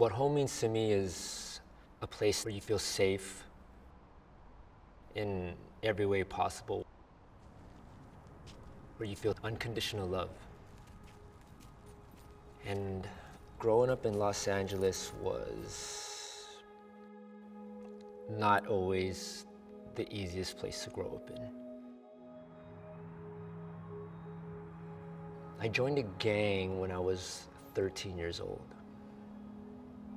What home means to me is a place where you feel safe in every way possible, where you feel unconditional love. And growing up in Los Angeles was not always the easiest place to grow up in. I joined a gang when I was 13 years old.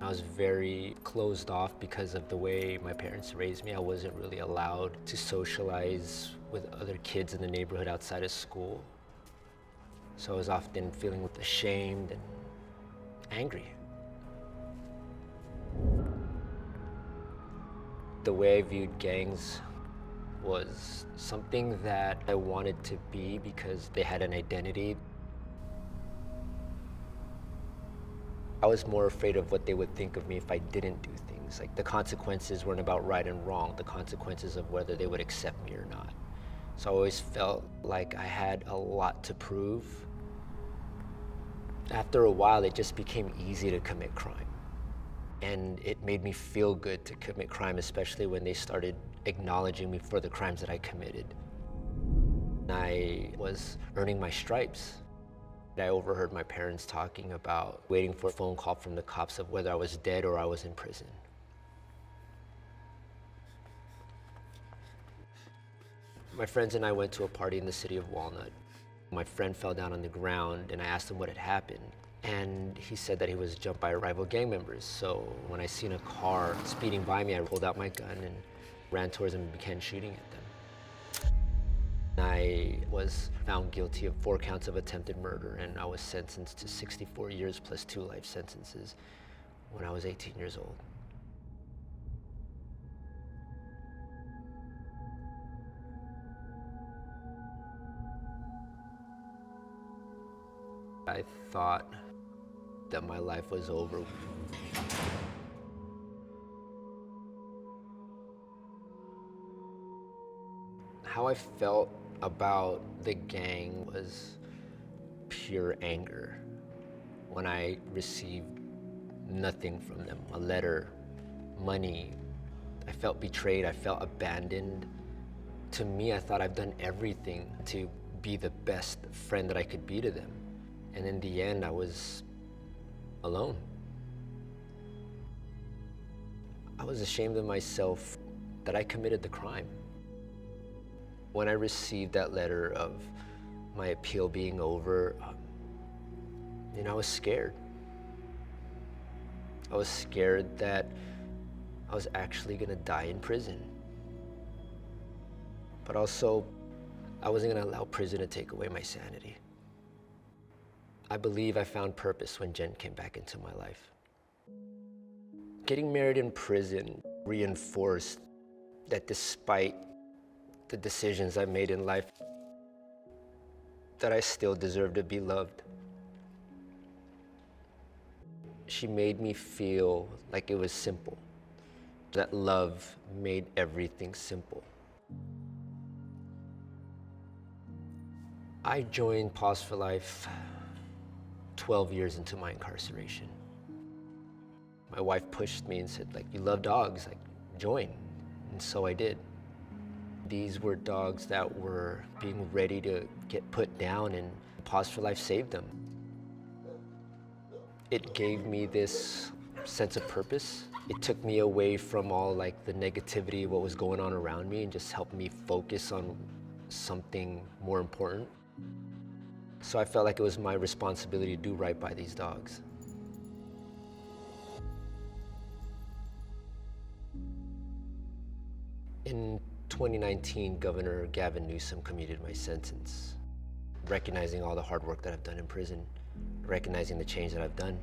I was very closed off because of the way my parents raised me. I wasn't really allowed to socialize with other kids in the neighborhood outside of school. So I was often feeling ashamed and angry. The way I viewed gangs was something that I wanted to be because they had an identity. I was more afraid of what they would think of me if I didn't do things. Like, the consequences weren't about right and wrong, the consequences of whether they would accept me or not. So I always felt like I had a lot to prove. After a while, it just became easy to commit crime. And it made me feel good to commit crime, especially when they started acknowledging me for the crimes that I committed. I was earning my stripes. I overheard my parents talking about waiting for a phone call from the cops of whether I was dead or I was in prison. My friends and I went to a party in the city of Walnut. My friend fell down on the ground and I asked him what had happened. And he said that he was jumped by rival gang members. So when I seen a car speeding by me, I pulled out my gun and ran towards them and began shooting at them. I was found guilty of 4 counts of attempted murder, and I was sentenced to 64 years plus 2 life sentences when I was 18 years old. I thought that my life was over. How I felt about the gang was pure anger. When I received nothing from them, a letter, money, I felt betrayed, I felt abandoned. To me, I thought I've done everything to be the best friend that I could be to them. And in the end, I was alone. I was ashamed of myself that I committed the crime. When I received that letter of my appeal being over, I was scared. I was scared that I was actually gonna die in prison. But also, I wasn't gonna allow prison to take away my sanity. I believe I found purpose when Jen came back into my life. Getting married in prison reinforced that despite the decisions I made in life, that I still deserve to be loved. She made me feel like it was simple, that love made everything simple. I joined Paws for Life 12 years into my incarceration. My wife pushed me and said, you love dogs, join. And so I did. These were dogs that were being ready to get put down, and Paws for Life saved them. It gave me this sense of purpose. It took me away from all the negativity, what was going on around me, and just helped me focus on something more important. So I felt like it was my responsibility to do right by these dogs. In 2019, Governor Gavin Newsom commuted my sentence, recognizing all the hard work that I've done in prison, recognizing the change that I've done.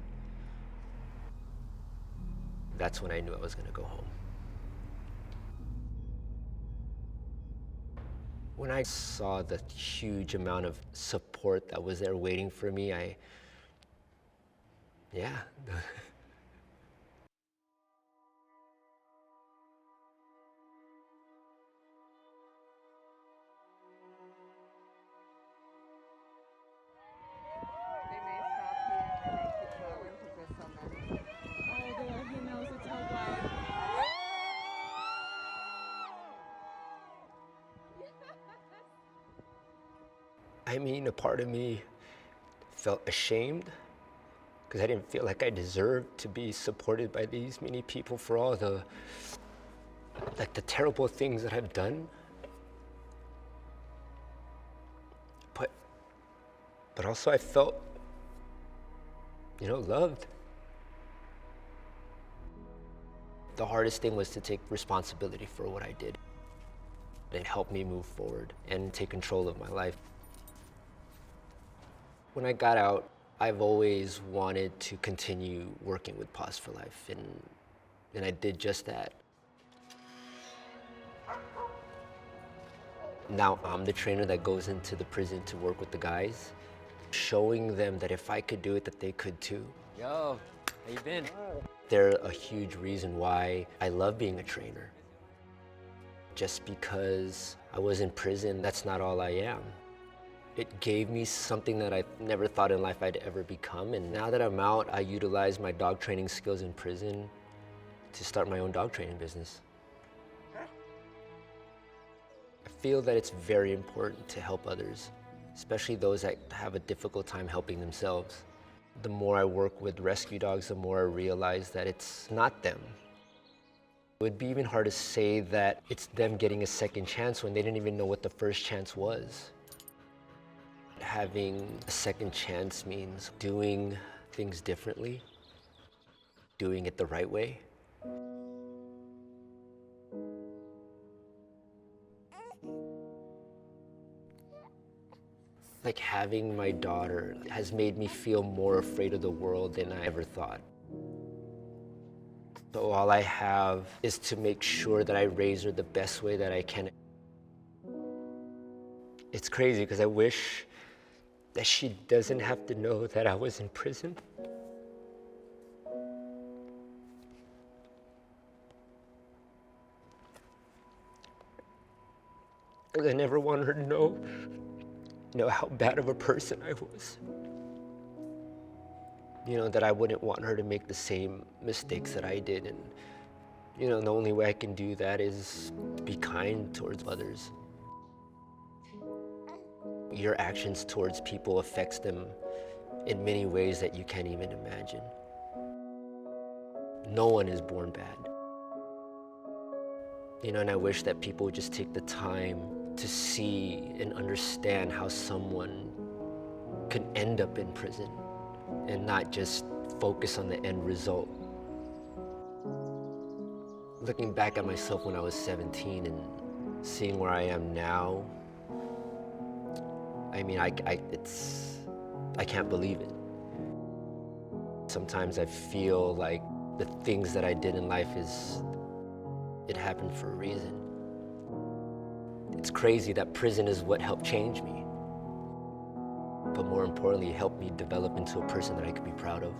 That's when I knew I was gonna go home. When I saw the huge amount of support that was there waiting for me, yeah. I mean, a part of me felt ashamed because I didn't feel like I deserved to be supported by these many people for all the terrible things that I've done. But also I felt, loved. The hardest thing was to take responsibility for what I did. It helped me move forward and take control of my life. When I got out, I've always wanted to continue working with Paws for Life, and I did just that. Now I'm the trainer that goes into the prison to work with the guys, showing them that if I could do it, that they could too. Yo, how you been? They're a huge reason why I love being a trainer. Just because I was in prison, that's not all I am. It gave me something that I never thought in life I'd ever become. And now that I'm out, I utilize my dog training skills in prison to start my own dog training business. I feel that it's very important to help others, especially those that have a difficult time helping themselves. The more I work with rescue dogs, the more I realize that it's not them. It would be even hard to say that it's them getting a second chance when they didn't even know what the first chance was. Having a second chance means doing things differently, doing it the right way. Like having my daughter has made me feel more afraid of the world than I ever thought. So all I have is to make sure that I raise her the best way that I can. It's crazy because I wish that she doesn't have to know that I was in prison. I never wanted her to know how bad of a person I was. That I wouldn't want her to make the same mistakes that I did. And, the only way I can do that is be kind towards others. Your actions towards people affects them in many ways that you can't even imagine. No one is born bad. And I wish that people would just take the time to see and understand how someone can end up in prison and not just focus on the end result. Looking back at myself when I was 17 and seeing where I am now, I mean, I can't believe it. Sometimes I feel like the things that I did in life it happened for a reason. It's crazy that prison is what helped change me. But more importantly, it helped me develop into a person that I could be proud of.